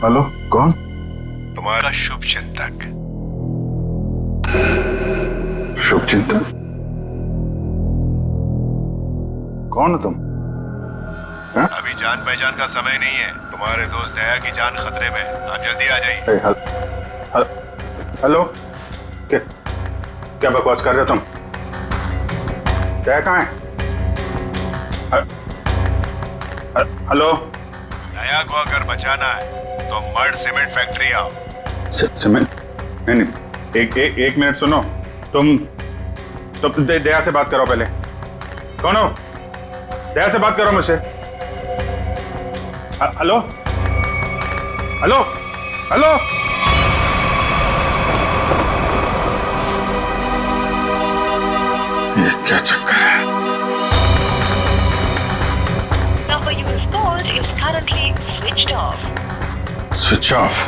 Hello, कौन? तुम्हारा शुभ चिंतक। शुभ चिंतक? कौन हो तुम? अभी जान पहचान का समय नहीं है। तुम्हारे दोस्त दया की जान खतरे में, आप जल्दी आ जाइए। हेलो, क्या बकवास कर रहे हो तुम? दया कहाँ है? हेलो, दया को अगर बचाना है तो मर्ड सीमेंट फैक्ट्री आओ। सीमेंट? नहीं, एक मिनट सुनो। तुम दया से बात करो पहले। कौन हो? दया से बात करो मुझसे। Hello, hello, hello. ये क्या चक्कर है? Number you have called is currently switched off. Switch off?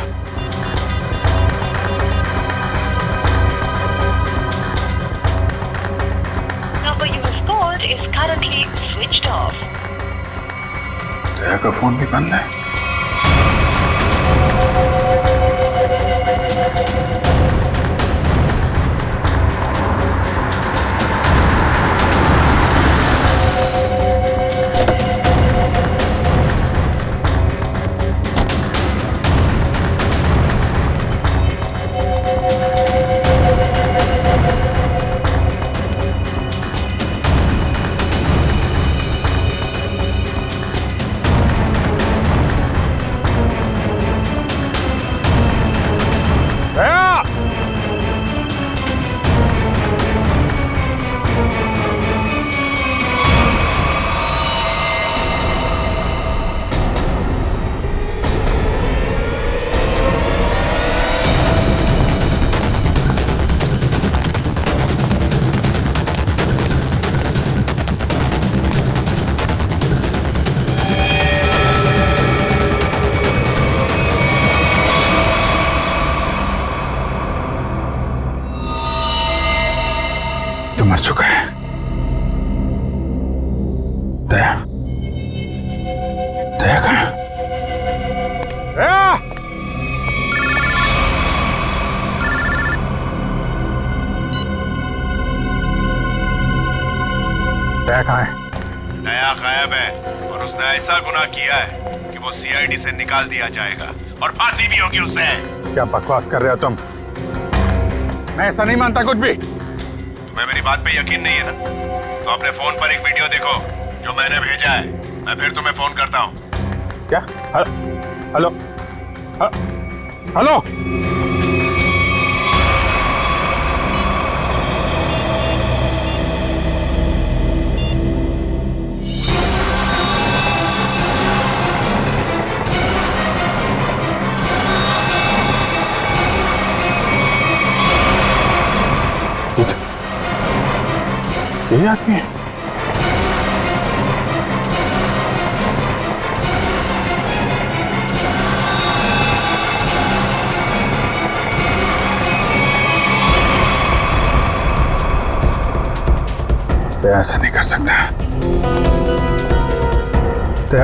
Number you have called is currently switched off. दया का फोन भी बंद है। तो मर चुका है। दया, दया कहाँ? दया! दया कहाँ है? दया गायब है और उसने ऐसा गुनाह किया है कि वो सीआईडी से निकाल दिया जाएगा और फांसी भी होगी उसे। क्या बकवास कर रहे हो तुम? मैं ऐसा नहीं मानता कुछ भी। तुम्हें मेरी बात पे यकीन नहीं है ना? तो अपने फोन पर एक वीडियो देखो जो मैंने भेजा है। मैं फिर तुम्हें फोन करता हूँ। क्या? Hello, hello. यही आदमी है? तो ऐसा नहीं कर सकता। तो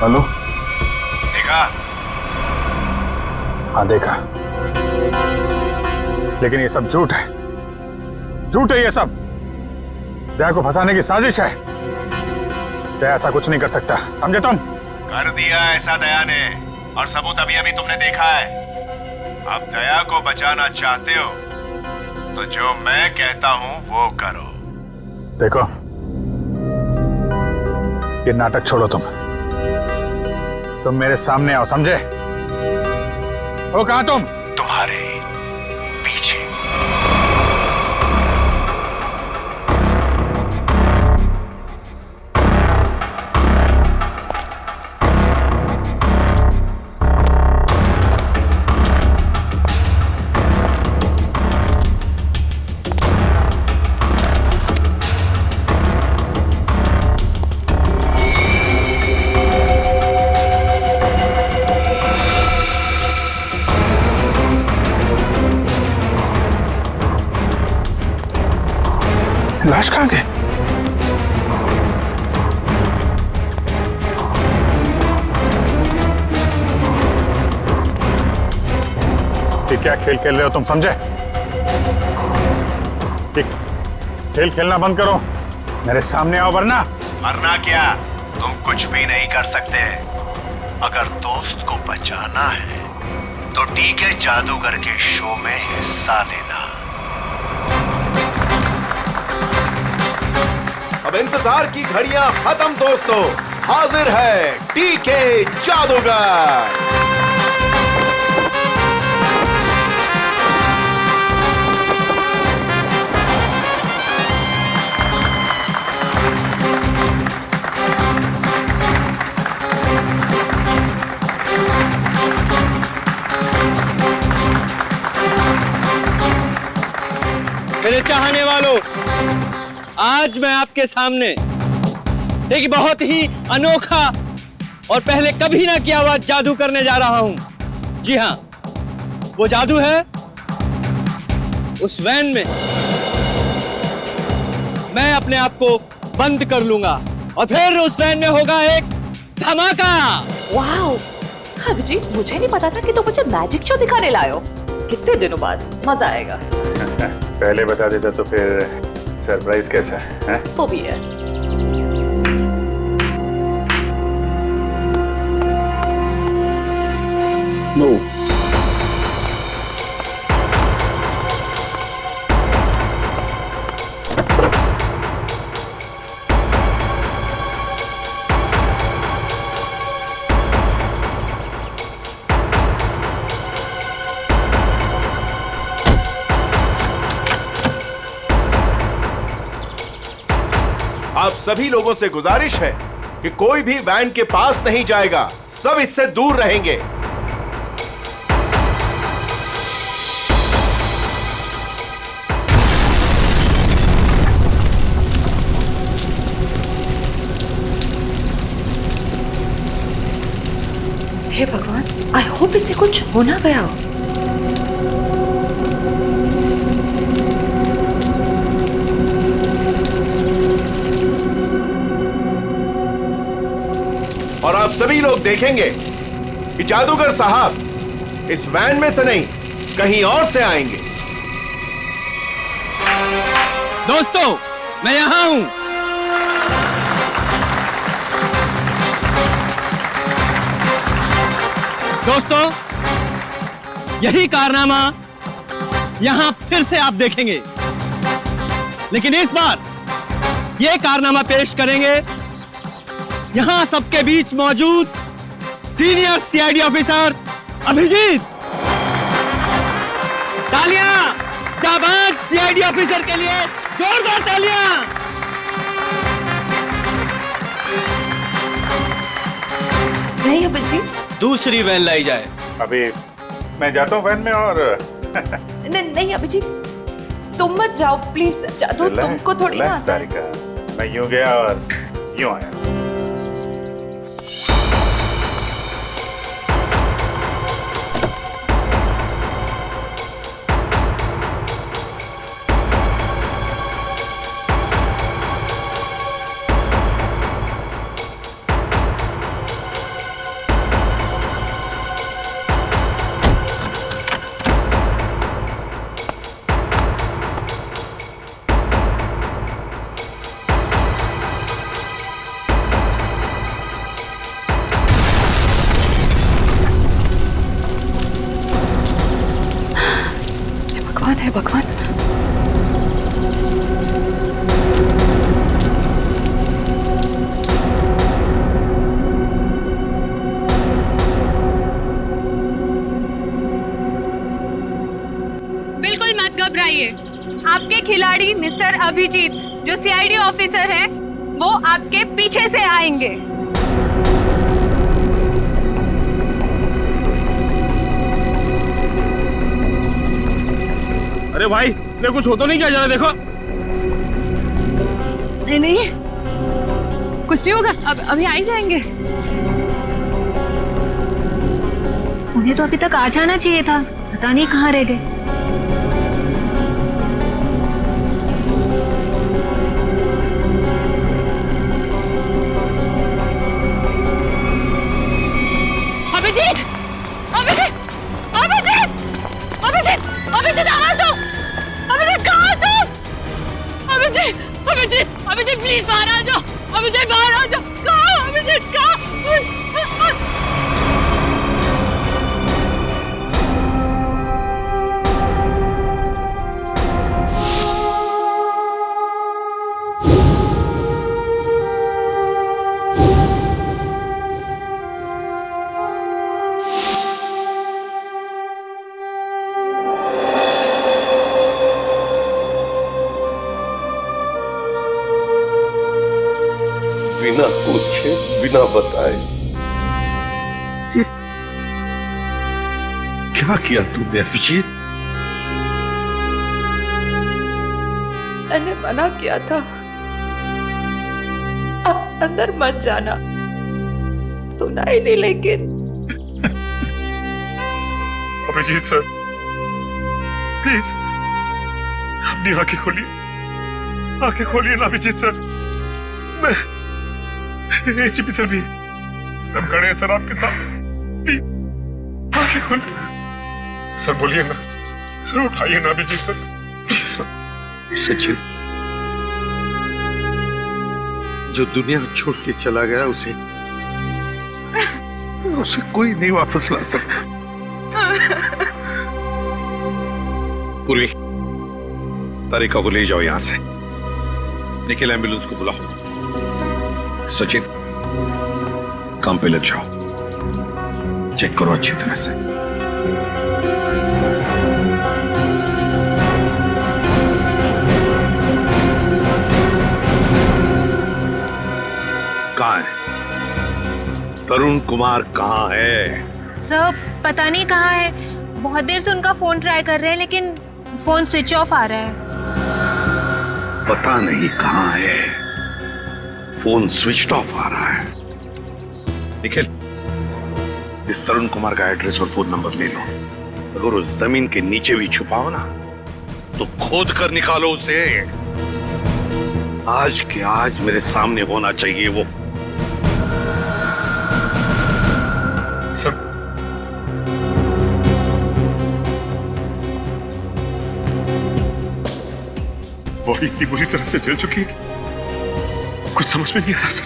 हेलो, देखा? हाँ देखा, लेकिन ये सब झूठ है। झूठ है ये सब। दया को फंसाने की साजिश है। दया ऐसा कुछ नहीं कर सकता, समझे तुम? कर दिया ऐसा दया ने, और सबूत अभी अभी तुमने देखा है। अब दया को बचाना चाहते हो तो जो मैं कहता हूं वो करो। देखो, ये नाटक छोड़ो। तुम मेरे सामने आओ, समझे? हो कहां तुम? तुम्हारे पीछे। लाश कहाँ गई? कि क्या खेल खेल रहे हो तुम, समझे? कि खेल खेलना बंद करो, मेरे सामने आओ वरना। वरना क्या? तुम कुछ भी नहीं कर सकते। अगर दोस्त को बचाना है तो टीके जादूगर के शो में हिस्सा लेना। अब इंतजार की घड़ियां खत्म दोस्तों, हाजिर है टीके जादूगर। मेरे चाहने वालों, आज मैं आपके सामने एक बहुत ही अनोखा और पहले कभी ना किया हुआ जादू करने जा रहा हूं। जी हां, वो जादू है उस वैन में मैं अपने आप को बंद कर लूंगा और फिर उस वैन में होगा एक धमाका। वाओ, अभिजीत, मुझे नहीं पता था कि तुम मुझे मैजिक शो दिखाने लाए हो। कितने दिनों बाद, मजा आएगा। पहले बता देता तो फिर सरप्राइज कैसा है? वो भी है। नो, आप सभी लोगों से गुजारिश है कि कोई भी वैन के पास नहीं जाएगा, सब इससे दूर रहेंगे। हे भगवान, आई होप इसे कुछ हो ना गया हो। और आप सभी लोग देखेंगे कि जादूगर साहब इस वैन में से नहीं, कहीं और से आएंगे। दोस्तों, मैं यहां हूं। दोस्तों, यही कारनामा यहां फिर से आप देखेंगे, लेकिन इस बार यह कारनामा पेश करेंगे यहां सबके बीच मौजूद सीनियर सीआईडी ऑफिसर अभिजीत। तालियां जाबाज सीआईडी ऑफिसर के लिए, जोरदार तालियां। नहीं अभिजीत, दूसरी वैन लाई जाए। अभी मैं जाता हूँ वैन में और नहीं अभिजीत, तुम मत जाओ प्लीज। जादू तुमको थोड़ी ना रिलैक्स आता है। तारिका, मैं यूं गया और यूं आया। है भगवान। बिल्कुल मत घबराइए। आपके खिलाड़ी मिस्टर अभिजीत जो सीआईडी ऑफिसर हैं, वो आपके पीछे से आएंगे। अरे भाई, मेरे कुछ हो तो नहीं क्या? जरा देखो। नहीं नहीं, कुछ नहीं होगा, अब अभी आ ही जाएंगे। उन्हें तो अभी तक आ जाना चाहिए था, पता नहीं कहाँ रह गए। अभिजीत! अभिजीत! अभिजीत! अभिजीत प्लीज बाहर आ जाओ, अभिजीत बाहर आ जाओ। कहाँ अभिजीत, कहाँ? बिना पूछे बिना बताए क्या किया तूने अभिजीत? मैंने मना किया था, अब अंदर मत जाना। सुना ही नहीं लेकिन। अभिजीत सर, प्लीज अपनी आंखें खोलिए, आंखें खोलिए ना अभिजीत सर। मैं एसीपी सर भी सब खड़े हैं सर आपके साथ, प्लीज आंखें खोलिए सर। बोलिए ना सर, उठाइए ना Abhijit sir, please sir. Sachin जो दुनिया छोड़ के चला गया उसे कोई नहीं वापस ला सकता। पूर्वी, तारिका को ले जाओ यहां से। निखिल, एम्बुलेंस को बुलाओ। सचिन, काम पे लग जाओ, चेक करो अच्छी तरह से। कहाँ है तरुण कुमार? कहाँ है सर? पता नहीं कहाँ है, बहुत देर से उनका फोन ट्राई कर रहे हैं लेकिन फोन स्विच ऑफ आ रहा है। पता नहीं कहाँ है, फोन स्विच ऑफ आ रहा है। निखिल, इस तरुण कुमार का एड्रेस और फोन नंबर ले लो। अगर उस जमीन के नीचे भी छुपाओ ना तो खोद कर निकालो उसे। आज के आज मेरे सामने होना चाहिए वो। सर, बॉडी इतनी बुरी तरह से जल चुकी है कि कुछ समझ में नहीं आ रहा सर।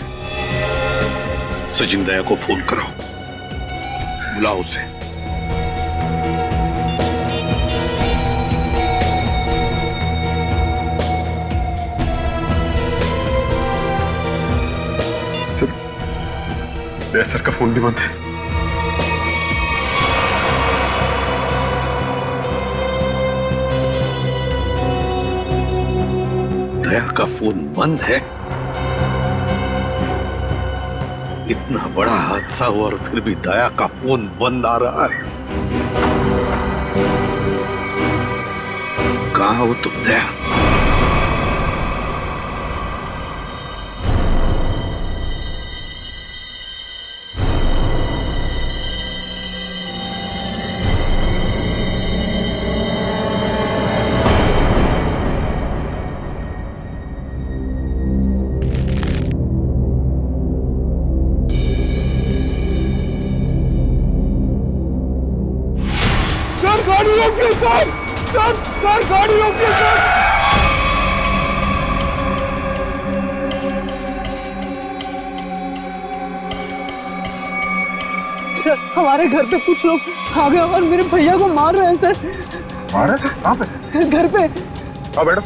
सचिन दया को फोन करो, बुलाओ उसे। सर, दया सर का फोन भी बंद है। दया का फोन बंद है? इतना बड़ा हादसा हुआ और फिर भी दया का फोन बंद आ रहा है। कहां हो तुम दया? गाड़ी रोकिए सर, सर गाड़ी रोकिए सर। सर, हमारे घर पे कुछ लोग आ गए और मेरे भैया को मार रहे हैं सर। मार रहे? कहाँ पे? सर, घर पे। आओ बैठो।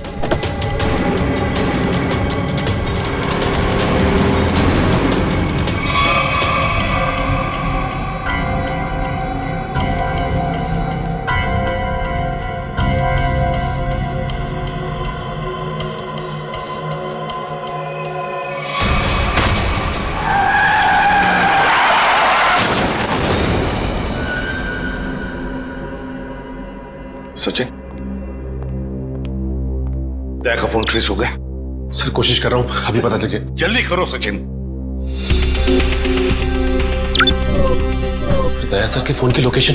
सचिन, दया का फोन ट्रेस हो गया? सर, कोशिश कर रहा हूं, अभी पता चल जाए। जल्दी करो सचिन। दया सर के फोन की लोकेशन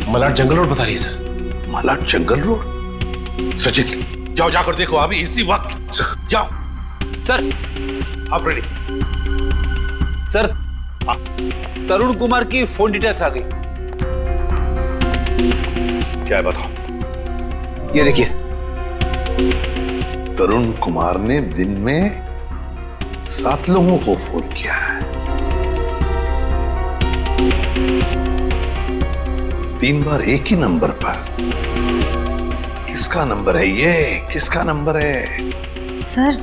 मलाड जंगल रोड बता रही है सर। मलाड जंगल रोड? सचिन, जाओ, जाकर देखो अभी इसी वक्त। जाओ। सर, आप रेडी? सर, तरुण कुमार की फोन डिटेल्स आ गई। क्या है बताओ? ये देखिए। तरुण कुमार ने दिन में 7 लोगों को फोन किया है, 3 बार एक ही नंबर पर। किसका नंबर है ये? किसका नंबर है? सर,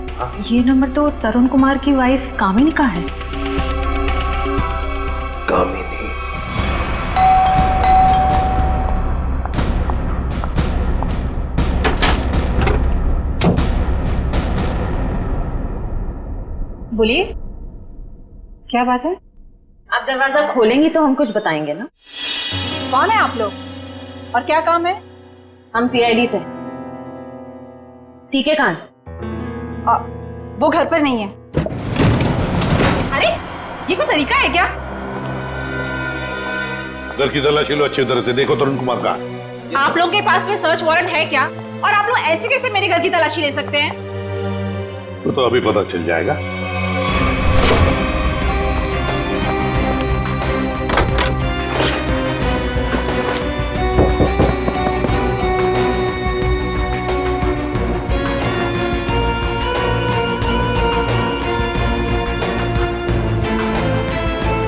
ये नंबर तो तरुण कुमार की वाइफ कामिनी का है। कामिनी? बोलिए, क्या बात है? आप दरवाजा खोलेंगी तो हम कुछ बताएंगे ना। कौन है आप लोग और क्या काम है? हम सीआईडी से। ठीक है कान? वो घर पर नहीं है। अरे ये कोई तरीका है क्या? घर की तलाशी लो, अच्छी तरह से देखो तरुण कुमार का। आप लोग के पास में सर्च वारंट है क्या? और आप लोग ऐसे कैसे मेरे घर की तलाशी ले सकते हैं? तो अभी पता चल जाएगा।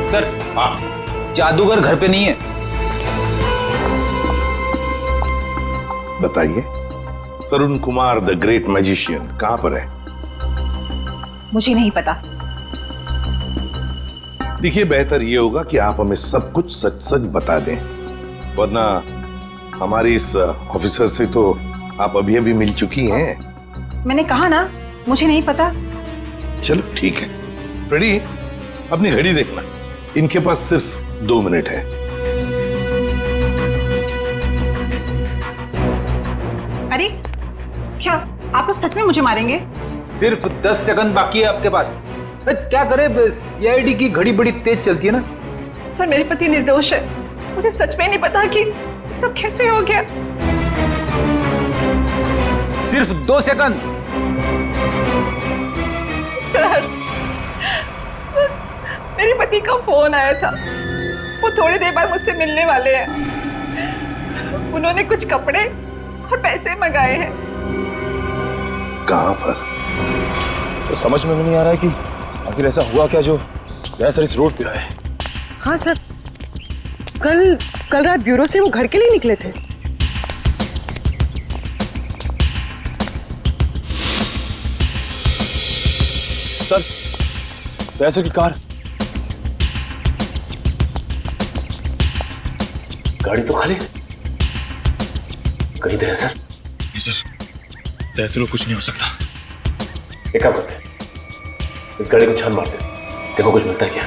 सर, जादूगर घर पे नहीं है। बताइए, तरुण कुमार द ग्रेट मैजिशियन कहां पर है? मुझे नहीं पता। देखिए, बेहतर ये होगा कि आप हमें सब कुछ सच सच बता दें, वरना हमारी इस ऑफिसर से तो आप अभी अभी मिल चुकी हैं। मैंने कहा ना, मुझे नहीं पता। चलो ठीक है। फ्रेडी, अपनी घड़ी देखना, इनके पास सिर्फ 2 मिनट है। अरे क्या आप लोग सच में मुझे मारेंगे? सिर्फ 10 सेकंड बाकी है आपके पास। क्या करे, सीआईडी की घड़ी बड़ी तेज चलती है ना। सर, मेरे पति निर्दोष है। मुझे सच में नहीं पता कि ये सब कैसे हो गया। सिर्फ 2 सेकंड। सर, मेरे पति का फोन आया था। वो थोड़ी देर बाद मुझसे मिलने वाले हैं। उन्होंने कुछ कपड़े और पैसे मंगाए हैं। कहां पर? तो समझ में नहीं आ रहा है कि आखिर ऐसा हुआ क्या जो सर इस रोड पे आए। हाँ सर, कल रात ब्यूरो से वो घर के लिए निकले थे। सर, पैसे की कार, गाड़ी तो खाली, कहीं तो है सर। नहीं सर, ऐसे लोग कुछ नहीं हो सकता। एक काम करते हैं, इस गाड़ी को छान मारते हैं, देखो कुछ मिलता है क्या।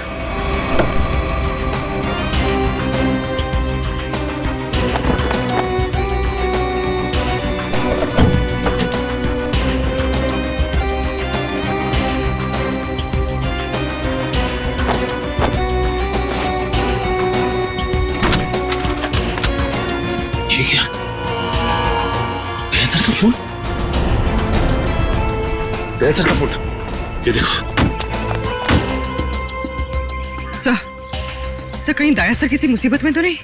ये क्या? सर का फोन, सर का फोन, ये देखो। सर कहीं दाया सर किसी मुसीबत में तो नहीं?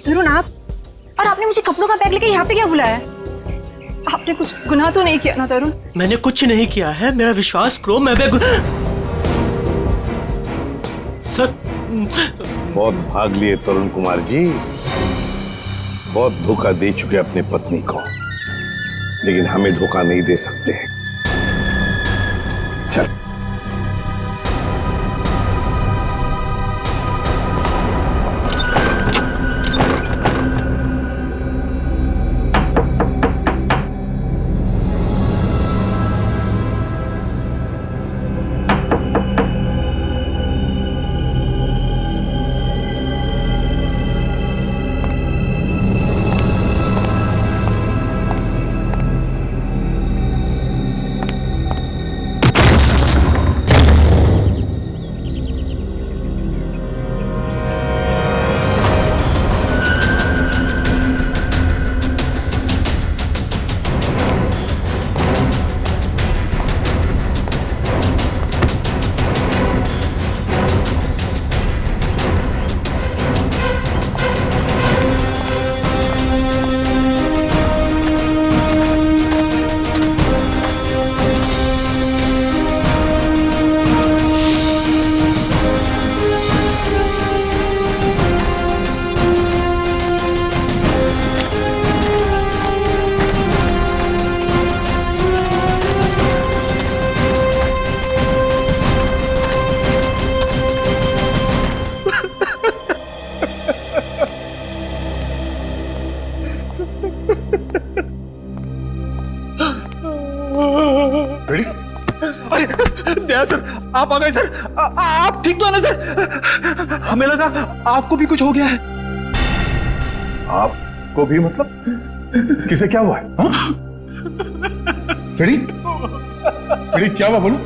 तरुण, आप? और आपने मुझे कपड़ों का बैग लेके यहाँ पे क्या बुलाया? आपने कुछ गुनाह तो नहीं किया ना तरुण? मैंने कुछ नहीं किया है, मेरा विश्वास करो। मैं सर, बहुत भाग लिए तरुण कुमार जी, बहुत धोखा दे चुके अपनी पत्नी को, लेकिन हमें धोखा नहीं दे सकते। चल। सर, आप आ गए सर। आप ठीक तो है ना सर? हमें लगा आपको भी कुछ हो गया है। आपको भी मतलब? किसे क्या हुआ है? फ्रेडी, फ्रेडी क्या हुआ बोलो?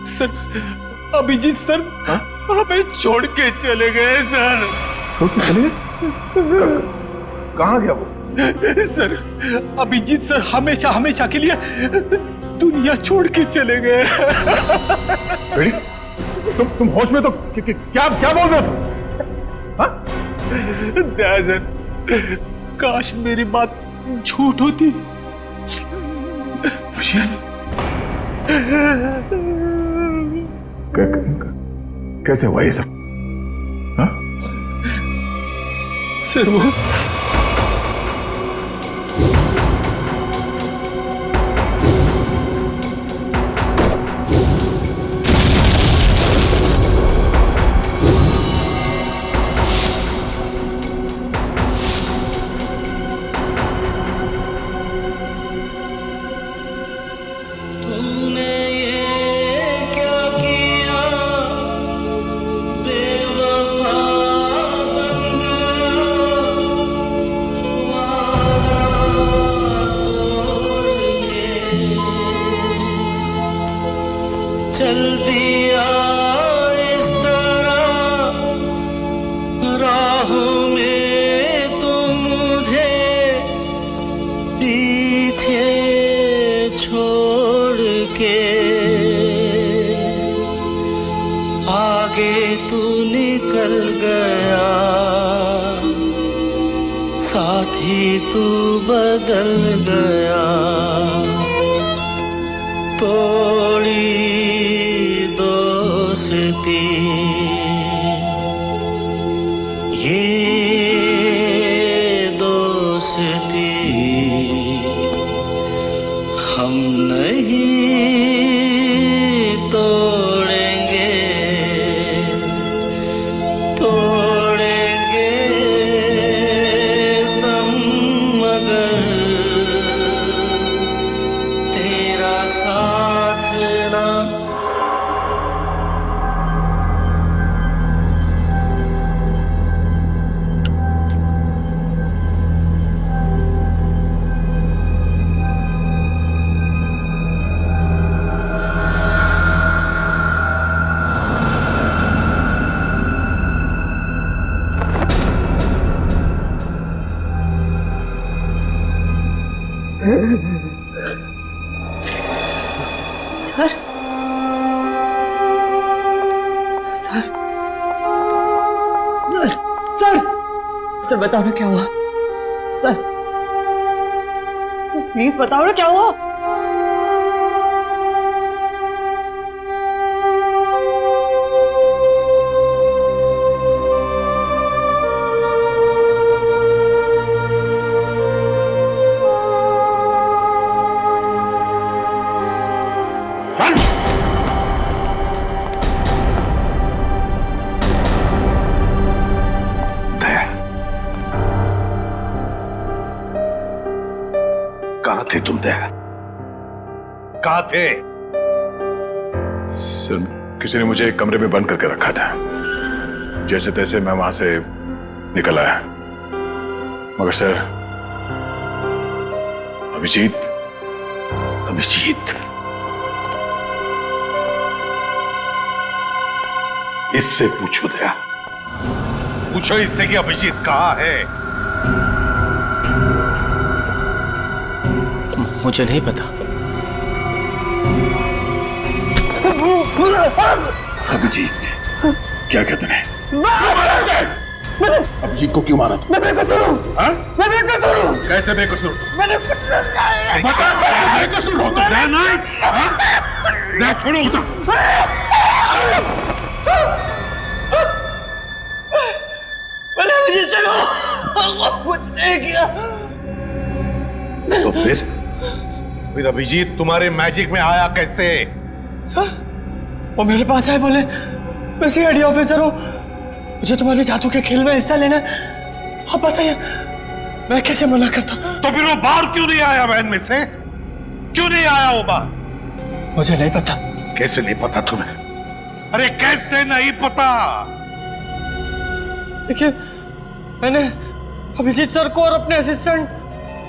सर, अभिजीत सर हमें छोड़ के चले गए सर। छोड़ के चले गए? कहाँ गया वो? सर, अभिजीत सर हमेशा हमेशा के लिए दुनिया छोड़ के चले गए। फ्रेडी, तुम होश में तो क्या बोल रहे हो? सर, काश मेरी बात झूठ होती। कैसे हुआ ये सब? हाँ? सर वो चल दिया इस तरह राहों में तो मुझे पीछे छोड़ के, आगे तू निकल गया साथ ही तू बदल गया, तोड़ी दोस्ती ये दोस्ती हम नहीं तोड़ेंगे, तोड़ेंगे तुम मगर तेरा साथ ना। सर, सर, सर, सर बताओ ना क्या हुआ? सर, प्लीज बताओ ना क्या हुआ? कहाँ थे तुम दया? कहाँ थे? सर, किसी ने मुझे एक कमरे में बंद करके रखा था। जैसे तैसे मैं वहां से निकल आया, मगर सर अभिजीत, अभिजीत इससे पूछो दया, पूछो इससे कि अभिजीत कहाँ है? मुझे नहीं पता। अभिजीत, क्या कहते हैं? अभिजीत को क्यों मारा तुम? मैं बेकसूर हूँ। मैं बेकसूर हूँ। कैसे बेकसूर? मैंने कुछ नहीं किया। बेकसूर हो तो नहीं? छोड़ो उसे। मैंने अभिजीत चलो कुछ नहीं किया। तो फिर अभिजीत तुम्हारे मैजिक में आया कैसे? सर, वो मेरे पास आए, बोले मैं सीआईडी ऑफिसर हूँ, मुझे तुम्हारे जादू के खेल में हिस्सा लेना है। आप बताइए मैं कैसे मना करता? तो फिर वो बाहर क्यों नहीं आया? वैन में से क्यों नहीं आया वो बाहर? मुझे नहीं पता, कैसे नहीं पता तुम्हें? अरे कैसे नहीं पता? देखिए, मैंने अभिजीत सर को और अपने असिस्टेंट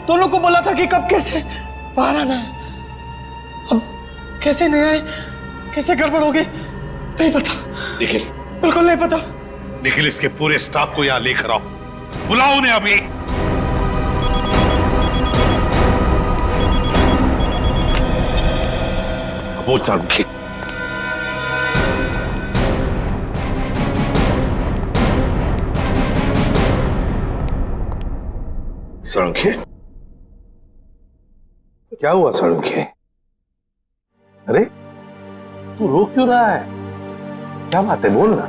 दोनों को बोला था कि कब कैसे बाहर आना है। अब कैसे नहीं आए, कैसे गड़बड़ हो गई, नहीं पता। निखिल, बिल्कुल नहीं पता। निखिल, इसके पूरे स्टाफ को यहां लेकर आओ, बुलाओ उन्हें अभी। बोल सारुखी, सारुखी, क्या हुआ सारुखी? अरे तू रो क्यों रहा है? क्या बात है, बोल ना।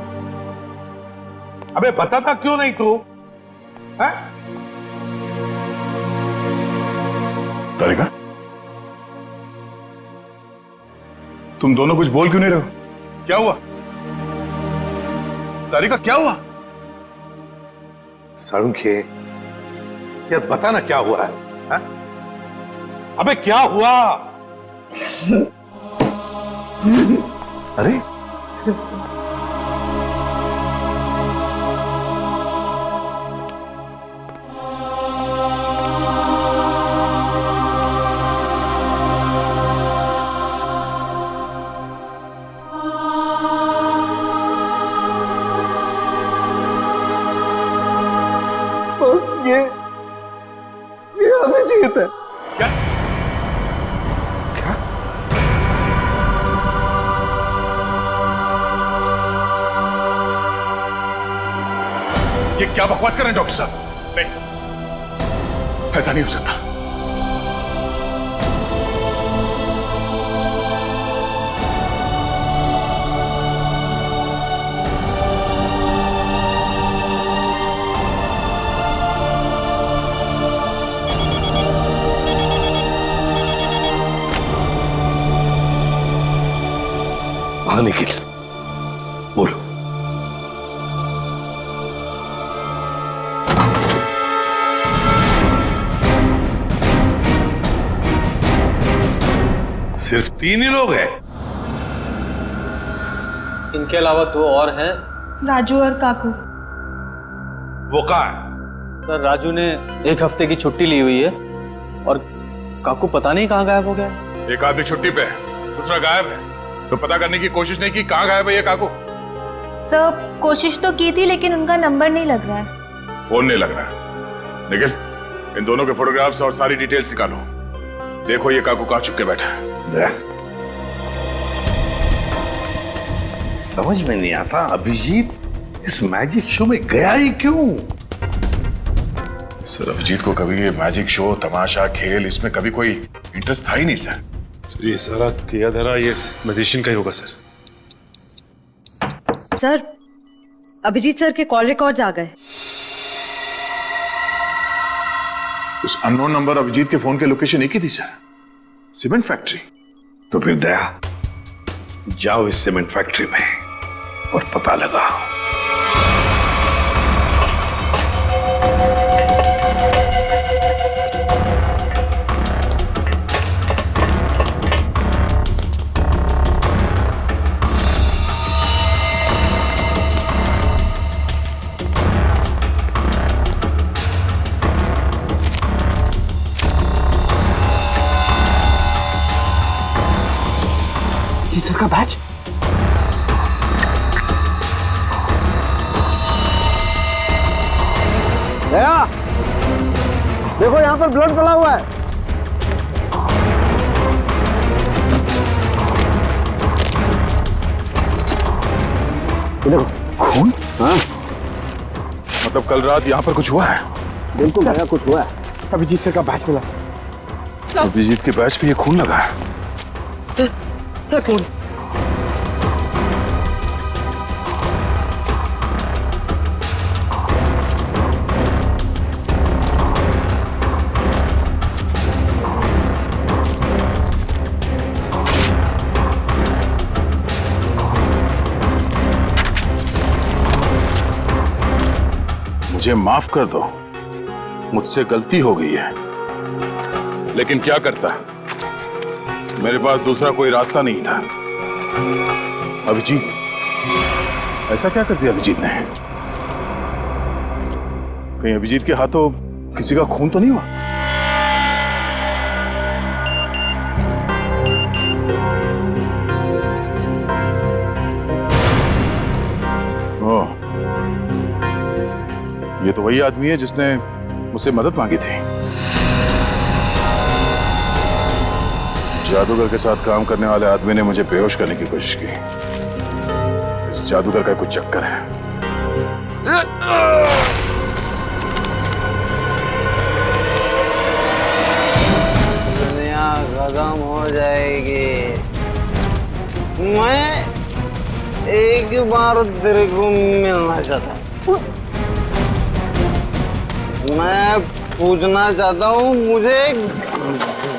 अबे बताता क्यों नहीं तू? तारिका, तुम दोनों कुछ बोल क्यों नहीं रहे हो? क्या हुआ? तारिका, क्या हुआ? सारुखी, यार बता ना क्या हुआ है? अबे क्या हुआ? अरे ये अभिजीत है। क्या? क्या? ये क्या बकवास कर रहे हैं डॉक्टर साहब? नहीं, ऐसा नहीं हो सकता। हाँ निखिल, बोलो। सिर्फ 3 ही लोग हैं? इनके अलावा 2 और हैं। राजू और काकू। वो कहाँ है? सर, राजू ने 1 हफ्ते की छुट्टी ली हुई है और काकू पता नहीं कहाँ गायब हो गया। एक आदमी छुट्टी पे है, दूसरा गायब है, तो पता करने की कोशिश नहीं की कहाँ गायब है ये काकू? सर, कोशिश तो की थी लेकिन उनका नंबर नहीं लग रहा है। फोन नहीं लग रहा। निखिल, इन दोनों के फोटोग्राफ्स और सारी डिटेल्स निकालो। देखो ये काकू कहाँ छुप के बैठा है। समझ में नहीं आता अभिजीत इस मैजिक शो में गया ही क्यों? सर, अभिजीत को कभी ये मैजिक शो, तमाशा, खेल, इसमें कभी कोई इंटरेस्ट था ही नहीं सर। सर, ये सारा किया धरा ये मैजिशियन का ही होगा सर। सर, अभिजीत सर के कॉल रिकॉर्ड्स आ गए। उस अननोन नंबर अभिजीत के फोन के लोकेशन एक ही थी सर, सीमेंट फैक्ट्री। तो फिर दया, जाओ इस सीमेंट फैक्ट्री में और पता लगाओ। सर का बैच। दया, देखो यहाँ पर ब्लड पड़ा हुआ है। देखो खून। हाँ, मतलब कल रात यहाँ पर कुछ हुआ है? बिल्कुल दया, कुछ हुआ है। अभिजीत सर का बैच मिला सर। अभिजीत के बैच पे ये खून लगा है। सर खून। मुझे माफ कर दो, मुझसे गलती हो गई है, लेकिन क्या करता, मेरे पास दूसरा कोई रास्ता नहीं था। अभिजीत, ऐसा क्या कर दिया अभिजीत ने? कहीं अभिजीत के हाथों किसी का खून तो नहीं हुआ? ओह, ये तो वही आदमी है जिसने मुझसे मदद मांगी थी। जादूगर के साथ काम करने वाले आदमी ने मुझे बेहोश करने की कोशिश की। इस जादूगर का कुछ चक्कर है। दुनिया खत्म हो जाएगी। मैं एक बार तेरे को मिलना चाहता हूँ। मैं पूछना चाहता हूँ, मुझे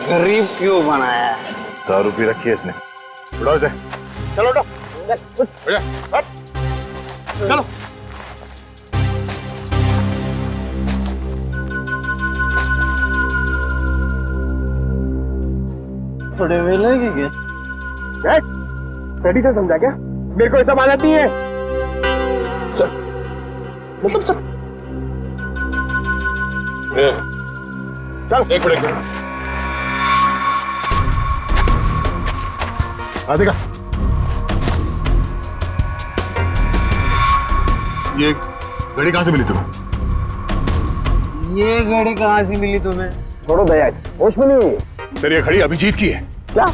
गरीब क्यों बनाया? दारू पी रखी है इसने। उठाओ इसे। चलो उठो। चलो। थोड़े मिलेगी क्या? रेडी से समझा क्या? मेरे को ऐसा मालूम नहीं है सर। मतलब सर चल एक मिनट आदिका, ये घड़ी कहां से मिली तुम्हें? ये घड़ी कहां से मिली तुम्हें? छोड़ो दया से, होश में नहीं है सर। ये घड़ी अभिजीत की है। क्या?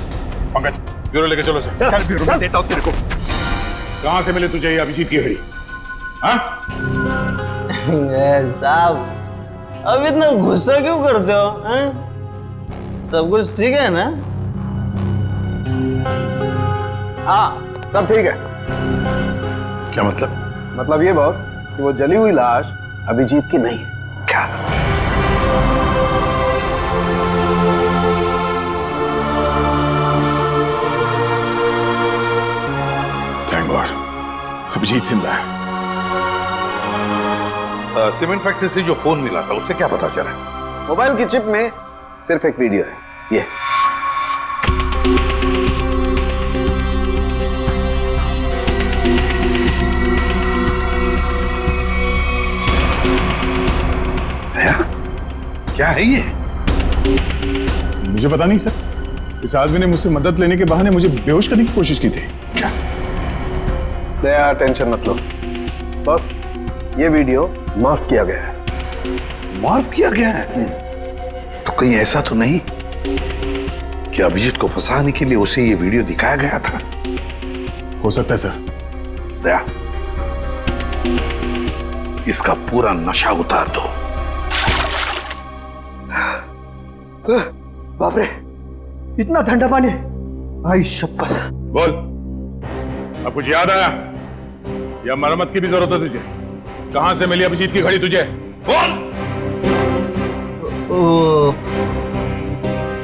पंकज, ब्यूरो लेके चलो सर। चल ब्यूरो में देता हूं तेरे को। कहां से मिली तुझे ये अभिजीत की घड़ी? हाँ? साहब, अब इतना गुस्सा क्यों करते हो? हैं? सब कुछ ठीक है ना? हाँ, सब ठीक है। क्या मतलब? मतलब ये बॉस कि वो जली हुई लाश अभिजीत की नहीं है। क्या? थैंक गॉड, अभिजीत जिंदा है। सीमेंट फैक्ट्री से जो फोन मिला था उससे क्या पता चला? मोबाइल की चिप में सिर्फ एक वीडियो है, ये। क्या है ये? मुझे पता नहीं सर। इस आदमी ने मुझसे मदद लेने के बहाने मुझे बेहोश करने की कोशिश की थी। क्या? दया, टेंशन मत लो बॉस, ये वीडियो माफ किया गया है। माफ किया गया है? तो कहीं ऐसा तो नहीं कि अभिजीत को फंसाने के लिए उसे ये वीडियो दिखाया गया था? हो सकता है सर। दया, इसका पूरा नशा उतार दो। बाप रे, इतना ठंडा पानी! भाई शपथ। बोल, अब कुछ याद आया या मरम्मत की भी जरूरत है तुझे? कहां से मिली अभिजीत की घड़ी तुझे? बोल।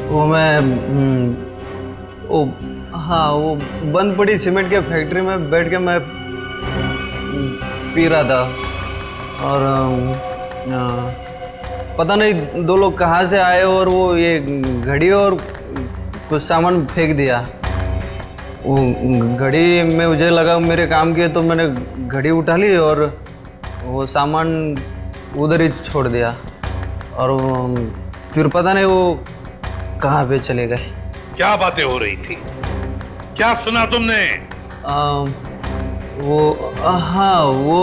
वो मैं हाँ, वो बंद पड़ी सीमेंट के फैक्ट्री में बैठ के मैं पी रहा था और पता नहीं दो लोग कहाँ से आए और वो ये घड़ी और कुछ सामान फेंक दिया। वो घड़ी में मुझे लगा मेरे काम की है तो मैंने घड़ी उठा ली और वो सामान उधर ही छोड़ दिया और फिर पता नहीं वो कहाँ पे चले गए। क्या बातें हो रही थी? क्या सुना तुमने? हाँ, वो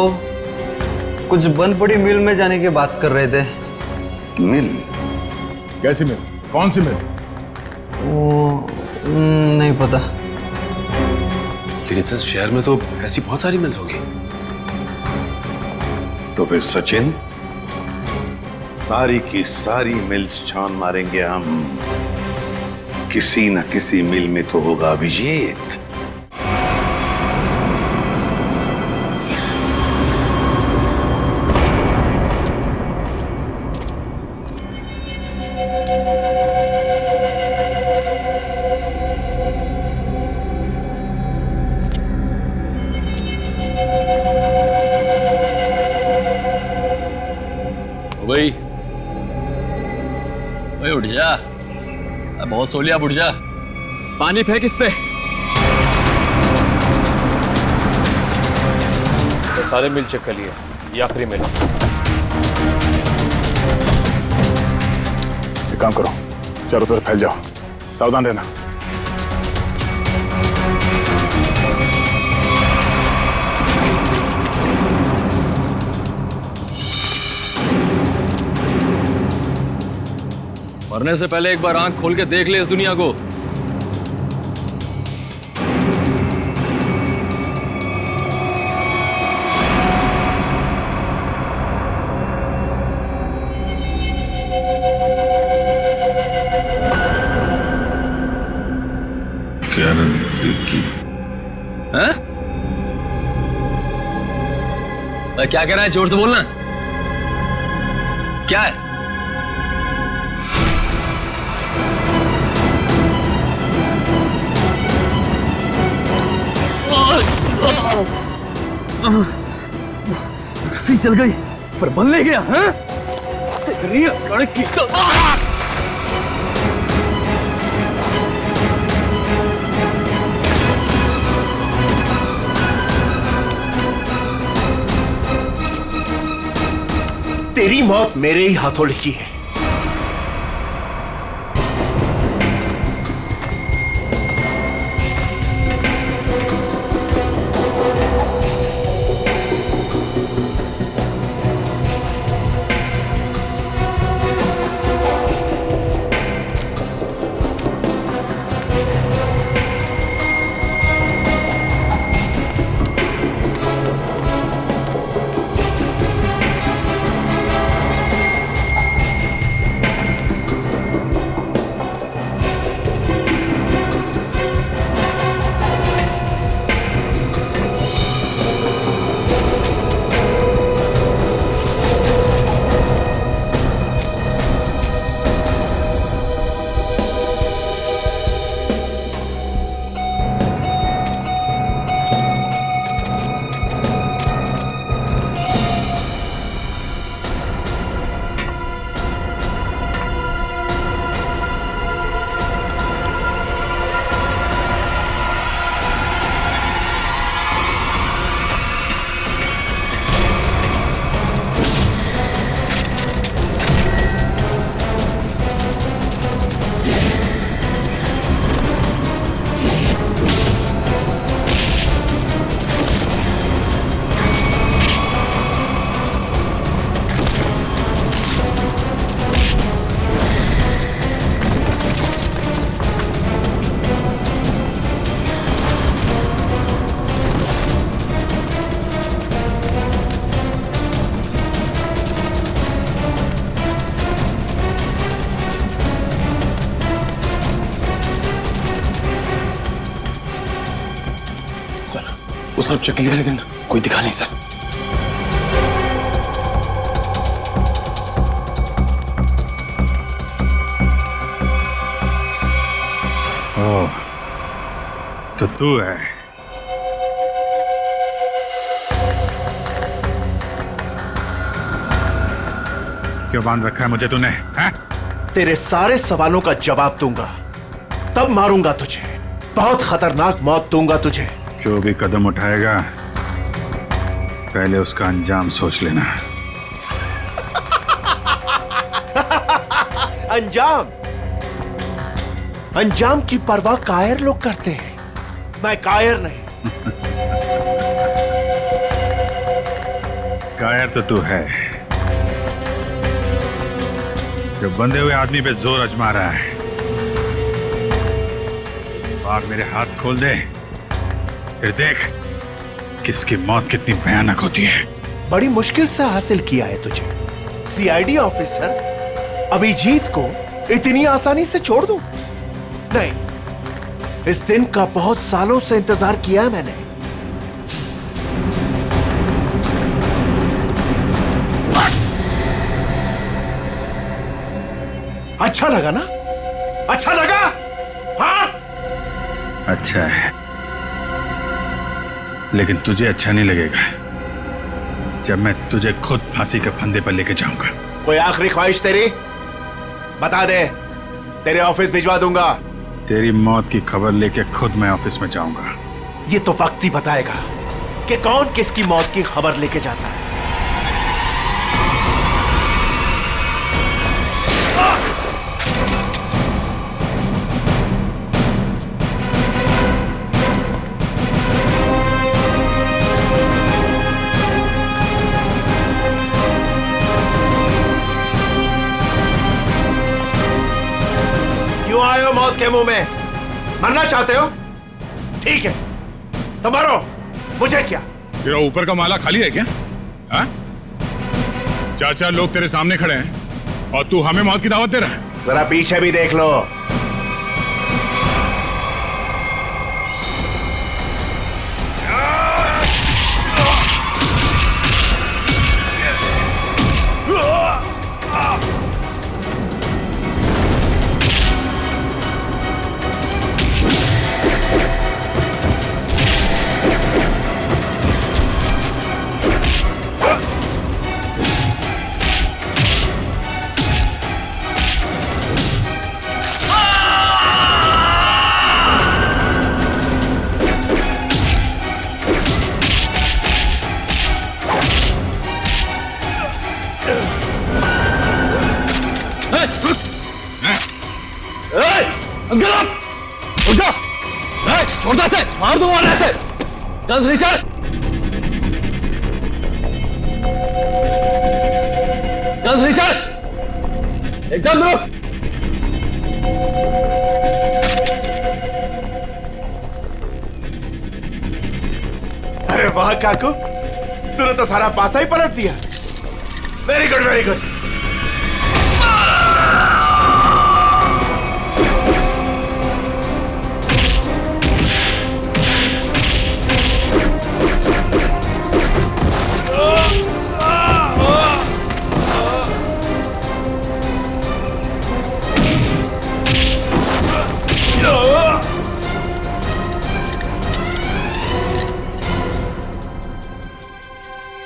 कुछ बंद पड़ी मिल में जाने की बात कर रहे थे। मिल? कैसी मिल? कौन सी मिल? वो नहीं पता। लेकिन सर, शहर में तो ऐसी बहुत सारी मिल्स होगी। तो फिर सचिन, सारी की सारी मिल्स छान मारेंगे हम। किसी न किसी मिल में तो होगा अभिजीत। भाई उठ जा, बहुत सो लिया, उठ जा। पानी फेंक इस पे। सारे मिल चेक कर लिए, ये आखिरी मिल। एक काम करो, चारों तरफ फैल जाओ, सावधान रहना। मरने से पहले एक बार आंख खोल के देख ले इस दुनिया को। हैं? क्या कह रहा है? जोर से बोलना। क्या है? रस्सी चल गई पर बल ले गया। हैं? तेरी लड़की तो तेरी मौत मेरे ही हाथों लिखी है। वो सब चेक लिया लेकिन कोई दिखा नहीं सर। ओह, तो तू है। क्यों बांध रखा है मुझे तूने? तेरे सारे सवालों का जवाब दूंगा, तब मारूंगा तुझे। बहुत खतरनाक मौत दूंगा तुझे। जो भी कदम उठाएगा पहले उसका अंजाम सोच लेना। अंजाम? अंजाम की परवाह कायर लोग करते हैं, मैं कायर नहीं। कायर तो तू है, जो बंधे हुए आदमी पे जोर आजमा रहा है। आग मेरे हाथ खोल दे, फिर देख किसकी मौत कितनी भयानक होती है। बड़ी मुश्किल से हासिल किया है तुझे। सीआईडी ऑफिसर अभिजीत को इतनी आसानी से छोड़ दूं? नहीं, इस दिन का बहुत सालों से इंतजार किया है मैंने। अच्छा लगा ना? अच्छा लगा? हाँ? अच्छा है, लेकिन तुझे अच्छा नहीं लगेगा जब मैं तुझे खुद फांसी के फंदे पर लेके जाऊंगा। कोई आखिरी ख्वाहिश तेरी? बता दे, तेरे ऑफिस भिजवा दूंगा। तेरी मौत की खबर लेके खुद मैं ऑफिस में जाऊंगा। ये तो वक्त ही बताएगा। कि कौन किसकी मौत की खबर लेके जाता है। क्यों आए हो मौत के मुंह में? मरना चाहते हो? ठीक है, तो मरो, मुझे क्या। तेरा ऊपर का माला खाली है क्या? हाँ? 4-4 लोग तेरे सामने खड़े हैं और तू हमें मौत की दावत दे रहा है। जरा पीछे भी देख लो। अंकल आप उठ जाओ। छोड़ता से मार दूंगा ऐसे। गन्स नीचे। गन्स नीचे। एकदम रुक। अरे वाह काकू, तूने तो सारा पासा ही पलट दिया। Very good, very good.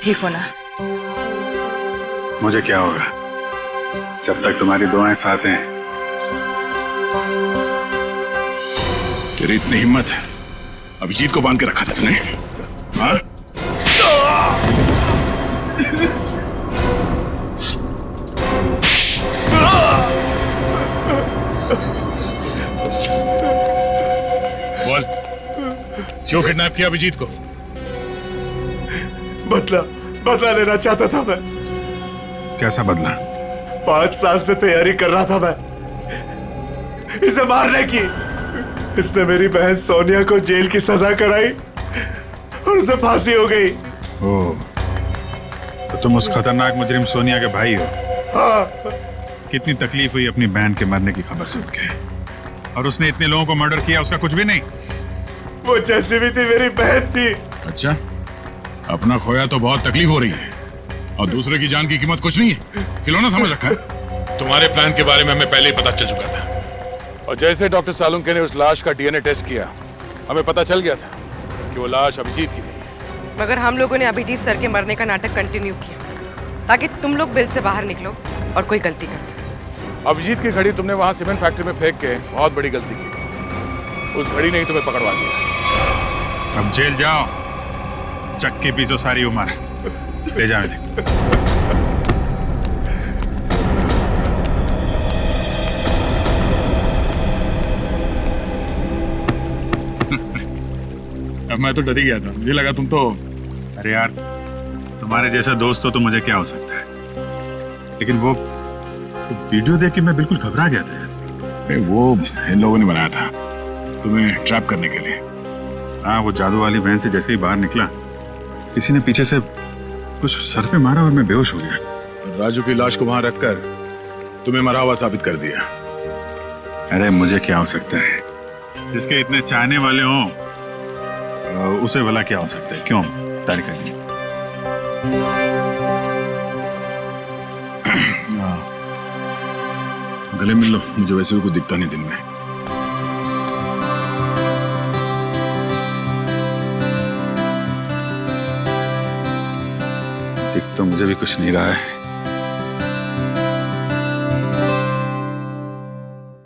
ठीक हो ना? मुझे क्या होगा जब तक तुम्हारी दुआएं साथ हैं। तेरी इतनी हिम्मत अभिजीत को बांध के रखा था तूने? हाँ? बोल, क्यों किडनैप किया अभिजीत को? बदला लेना चाहता था मैं। कैसा बदला? 5 साल से तैयारी कर रहा था मैं इसे मारने की। इसने मेरी बहन सोनिया को जेल की सजा कराई और उसे फांसी हो गई। ओह, तो तुम उस खतरनाक मुजरिम सोनिया के भाई हो? हाँ। कितनी तकलीफ हुई अपनी बहन के मरने की खबर सुन के। और उसने इतने लोगों को मर्डर किया, उसका कुछ भी नहीं? वो जैसी भी थी मेरी बहन थी। अच्छा, अपना खोया तो बहुत तकलीफ हो रही है और दूसरे की जान की कीमत कुछ नहीं है। खिलौना समझ रखा है। तुम्हारे प्लान के बारे में हमें पहले ही पता चल चुका था और जैसे डॉक्टर सालुंके ने उस लाश का डीएनए टेस्ट किया, हमें पता चल गया था कि वो लाश अभिजीत की नहीं है। मगर हम लोगों ने अभिजीत सर के मरने का नाटक कंटिन्यू किया ताकि तुम लोग बिल से बाहर निकलो और कोई गलती करो। अभिजीत की घड़ी तुमने वहां सीमेंट फैक्ट्री में फेंक के बहुत बड़ी गलती की। उस घड़ी ने ही तुम्हें पकड़वा दिया। अब जेल जाओ, चक्की पीसो सारी उम्र। ले जाओ इन्हें। अब मैं तो डर ही गया था, मुझे लगा तुम तो। अरे यार, तुम्हारे जैसा दोस्त हो तो मुझे क्या हो सकता है, लेकिन वो वीडियो देख के मैं बिल्कुल घबरा गया था यार। वो इन लोगों ने बनाया था तुम्हें ट्रैप करने के लिए। हाँ, वो जादू वाली वैन से जैसे ही बाहर निकला, किसी ने पीछे से कुछ सर पे मारा और मैं बेहोश हो गया। राजू की लाश को वहां रखकर तुम्हें मरा हुआ साबित कर दिया। अरे मुझे क्या हो सकता है, जिसके इतने चाहने वाले हों उसे भला क्या हो सकता है? क्यों तारिका जी? गले मिल लो, मुझे वैसे भी कुछ दिखता नहीं दिन में। दिख तो मुझे भी कुछ नहीं रहा है।